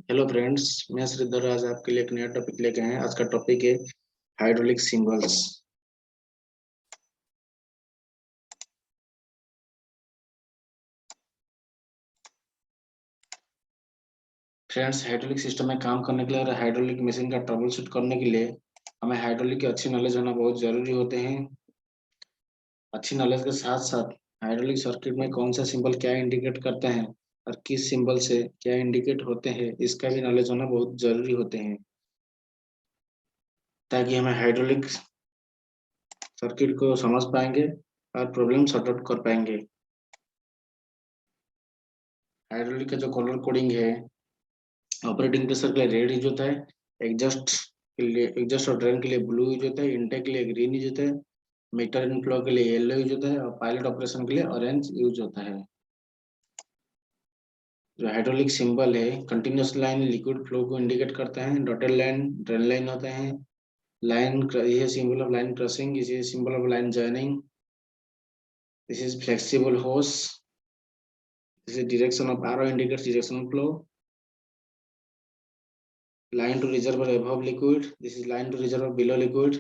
Hello friends, मैं श्रीधर आज आपके लिए एक नया टॉपिक लेके आए हैं। आज का टॉपिक है hydraulic symbols. Friends, hydraulic system में काम करने के लिए और हाइड्रोलिक मशीन का ट्रबल शूट करने के लिए हमें हाइड्रोलिक की अच्छी नॉलेज होना बहुत जरूरी होते हैं। अच्छी नॉलेज के साथ साथ हाइड्रोलिक सर्किट में कौन सा सिंबल क्या इंडिकेट करते हैं और किस सिंबल से क्या इंडिकेट होते हैं, इसका भी नॉलेज होना बहुत जरूरी होते हैं, ताकि हमें हाइड्रोलिक सर्किट को समझ पाएंगे और प्रॉब्लम सॉर्ट आउट कर पाएंगे। हाइड्रोलिक का जो कलर कोडिंग है, ऑपरेटिंग प्रेशर के लिए रेड यूज होता है, एग्जॉस्ट के लिए, एग्जॉस्ट और ड्रेन के लिए ब्लू यूज होता है, इनटेक के लिए ग्रीन यूज होता है, मीटर इनफ्लो के लिए येलो यूज होता है और पायलट ऑपरेशन के लिए ऑरेंज यूज होता है। जो हाइड्रोलिक सिंबल है, कंटिन्यूअस लाइन लिक्विड फ्लो को इंडिकेट करता है, डॉटेड लाइन ड्रेन लाइन होता है, लाइन ये symbol of line crossing, is symbol of line joining, this is flexible hose, this is direction of arrow indicates direction of flow, line to reservoir above liquid, this is line to reservoir below liquid.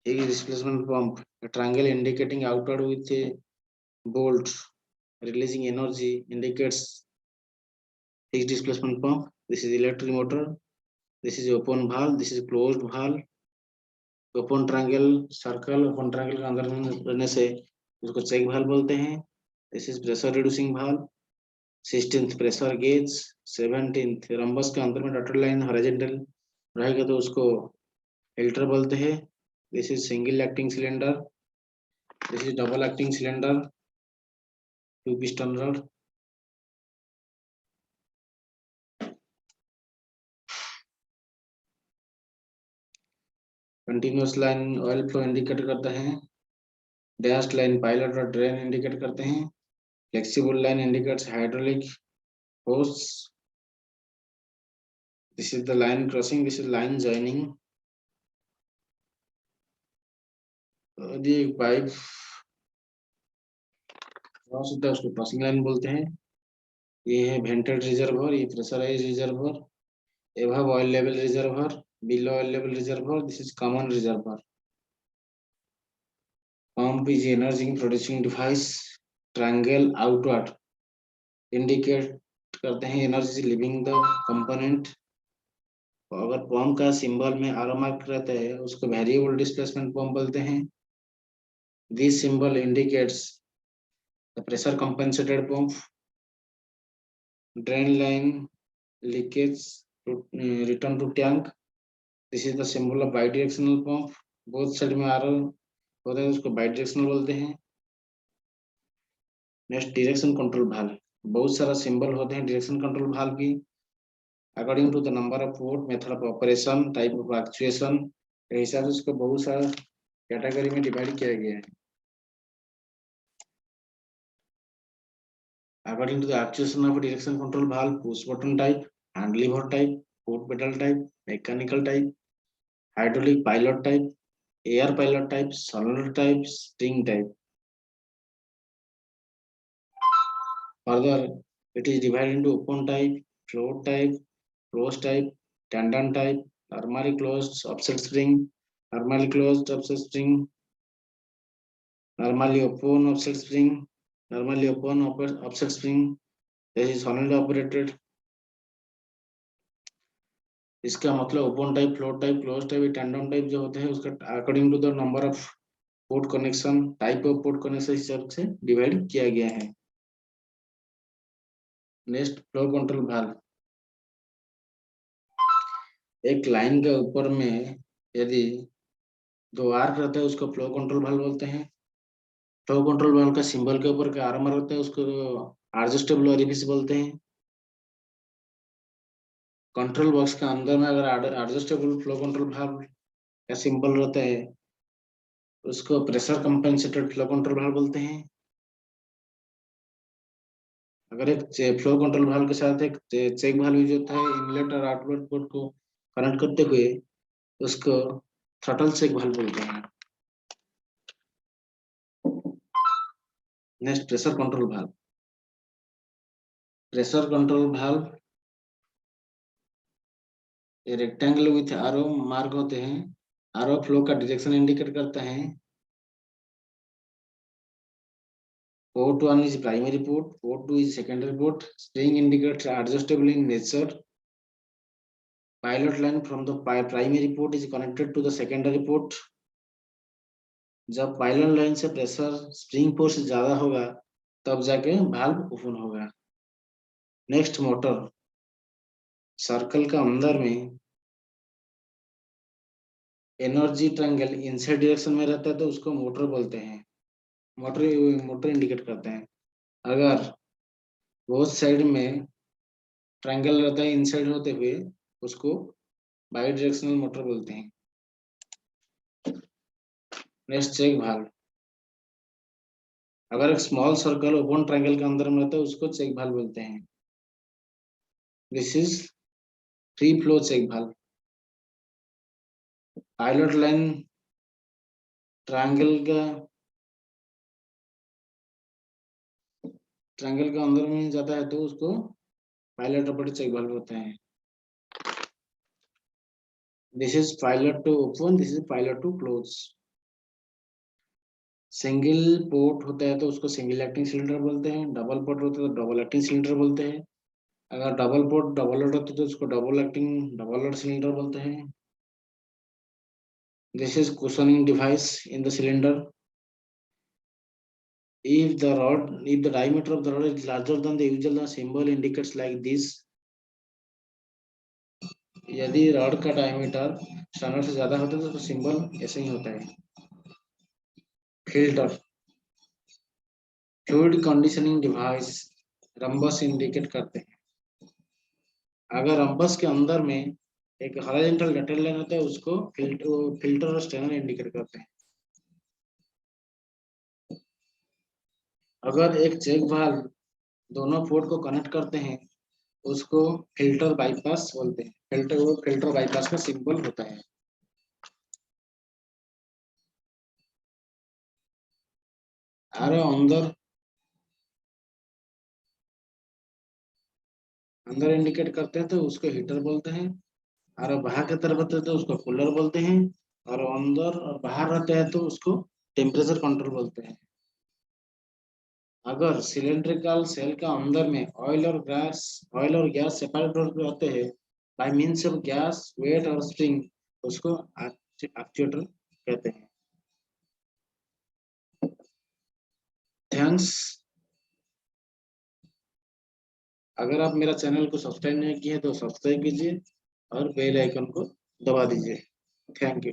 Here is displacement pump, a triangle indicating outward with a bolt releasing energy indicates fixed displacement pump. This is electric motor, this is open valve, this is closed valve. Open triangle circle, open triangle के अंदर रहने से उसको check valve बोलते हैं। This is pressure reducing valve. 16th pressure gauge. 17th rhombus के अंदर में डॉटेड लाइन हॉरिजॉन्टल रहेगा तो उसको फिल्टर बोलते हैं। This is single acting cylinder, this is double acting cylinder, two piston rod. Continuous line oil flow indicate करता है, डैश लाइन पायलट और ड्रेन इंडिकेट करते हैं, flexible line indicates hydraulic hose, this is the line crossing, this is line joining. ये pipe cross होता है उसको crossing line बोलते हैं। ये है वेंटेड रिजर्वर, ये pressurise reservoir, above oil level reservoir, below oil level reservoir, this is common reservoir. Pump is energy producing device, triangle outward indicate करते हैं एनर्जी लिविंग द कंपोनेंट। अगर पंप का symbol में आरो मार्क रहता है उसको वेरिएबल डिस्प्लेसमेंट पंप बोलते हैं। This symbol indicates the pressure compensated pump, drain line leakage return to tank, this is the symbol of bidirectional pump. Both side में आरो होता है उसको बाई डायरेक्शनल बोलते हैं। नेक्स्ट डायरेक्शन कंट्रोल वाल्व, बहुत सारा सिंबल होते हैं डायरेक्शन कंट्रोल वाल्व की, according to the number of port, method of operation, type of actuation के हिसाब से उसको बहुत सारा कैटेगरी में डिवाइड किया गया है। According to the actuation of direction control valve, push button type, hand lever type, foot pedal type, mechanical type, hydraulic pilot type, air pilot type, solenoid type, spring type. Further, it is divided into open type, float type, closed type, tandem type, normally closed offset spring, normally closed offset spring, normally open offset spring, normally open offset spring. This is solenoid operated. इसका मतलब open type, float type, close type, tandem type जो होते हैं उसका according to the number of port connection, type of port connection हिसाब से divide किया गया है। Next, flow control valve. एक लाइन के ऊपर में यदि दो आर्क रहता है उसको फ्लो कंट्रोल वाल्व बोलते हैं। फ्लो कंट्रोल वाल्व का सिंबल के ऊपर का आर्मर रहता है उसको एडजस्टेबल ओरिफिस बोलते हैं। कंट्रोल बॉक्स के अंदर में अगर एडजस्टेबल फ्लो कंट्रोल वाल्व का सिंबल रहता है उसको pressure compensated flow control valve बोलते हैं। अगर एक फ्लो कंट्रोल वाल्व के साथ एक चेक वाल्व यूज होता है इनलेट और आउटलेट पोर्ट को कनेक्ट करते हुए, उसको थ्रॉटल चेक वाल्व बोलते हैं। Next, pressure control valve. Pressure control valve, ये रेक्टेंगल विथ आरो मार्क होते हैं, आरो फ्लो का डायरेक्शन इंडिकेट करता है। Port 1 is primary port, port 2 is secondary port. Spring indicators are adjustable in nature. Pilot line from the primary port is connected to the secondary port. जब pilot line से pressure spring force ज्यादा होगा तब जाके valve open होगा। Next motor, circle का अंदर में एनर्जी ट्रायंगल इनसाइड डायरेक्शन में रहता है तो उसको मोटर बोलते हैं, मोटर इंडिकेट करते हैं। अगर बोथ साइड में ट्रायंगल रहता है इनसाइड होते हुए उसको बाई डायरेक्शनल मोटर बोलते हैं। नेक्स्ट चेक वाल्व, अगर एक स्मॉल सर्कल ओपन ट्रायंगल के अंदर में रहता है उसको चेक वाल्व बोलते हैं। This is free flow check valve. Pilot line triangle का अंदर में जाता है तो उसको पायलट रपट चेक वाल्व होते हैं। This is pilot to open, this is pilot to close. Single port होता है तो उसको सिंगल एक्टिंग सिलेंडर बोलते हैं, डबल पोर्ट होता है तो डबल एक्टिंग सिलेंडर बोलते हैं। अगर डबल पोर्ट डबल लोड होता है तो उसको double acting double load cylinder बोलते हैं। This is cushioning device in the cylinder. If the diameter of the rod is larger than the usual, the symbol indicates like this. यदि rod का diameter standard से ज्यादा होता है तो symbol ऐसे ही होता है। Filter, fluid conditioning device, rhombus indicate करते हैं। अगर रंबस के अंदर में एक हॉरिजॉन्टल डटेड लाइन होता है उसको फिल्टर और स्टेनर इंडिकेट करते हैं। अगर एक चेक वाल्व दोनों पोर्ट को कनेक्ट करते हैं उसको फिल्टर बाईपास बोलते हैं। फिल्टर बाईपास का सिंबल होता है। आरो अंदर इंडिकेट करते हैं तो उसको हीटर बोलते हैं, और बाहर की तरफ होते हैं तो उसको कूलर बोलते हैं, और अंदर और बाहर रहते हैं तो उसको टेम्परेचर कंट्रोल बोलते हैं। अगर सिलेंड्रिकल सेल का अंदर में ऑयल और गैस सेपरेट रहते हैं by means of gas weight और स्प्रिंग, उसको एक्चुएटर कहते हैं। थैंक्स। अगर आप मेरा चैनल को सब्सक्राइब नहीं किए तो सब्सक्राइब कीजिए और बेल आइकन को दबा दीजिए। Thank you.